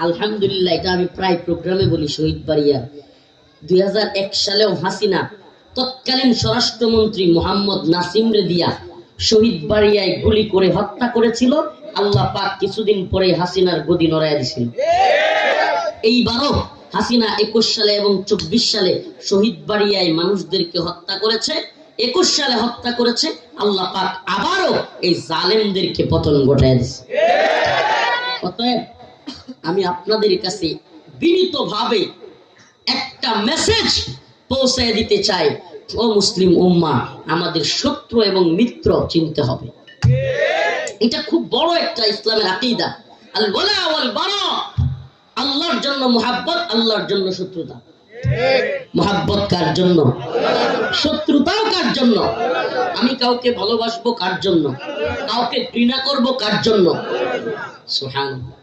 আলহামদুলিল্লাহ, এটা আমি প্রায় প্রোগ্রামে বলি। শহীদ বাড়িয়া 2001 সালেও হাসিনা তৎকালীন স্বরাষ্ট্রমন্ত্রী মোহাম্মদ নাসিম রে দিয়া শহীদ বাড়িয়ায় গুলি করে হত্যা করেছিল। আল্লাহ পাক কিছুদিন পরে হাসিনার গদি নড়াইয়া দিছিল। এইবারও হাসিনা 21 সালে এবং 24 সালে শহীদ বাড়িয়ায় মানুষদেরকে হত্যা করেছে। 21 সালে হত্যা করেছে, আল্লাহ পাক আবারও এই জালেমদেরকে পতন ঘটায় দিয়েছে। অতএব আমি আপনাদের কাছে বিনীতভাবে একটা মেসেজ পৌঁছায় দিতে চাই, ও মুসলিম উম্মাহ, আমাদের শত্রু এবং মিত্র চিনতে হবে। এটা খুব বড় একটা ইসলামের আকীদা। আল ওয়ালা ওয়াল বারা, আল্লাহর জন্য মুহাব্বত, আল্লাহর জন্য শত্রুতা। মুহাব্বত কার জন্য? শত্রুতাও কার জন্য? আমি কাউকে ভালোবাসবো কার জন্য? কাউকে ঘৃণা করব কার জন্য? সুবহানাল্লাহ।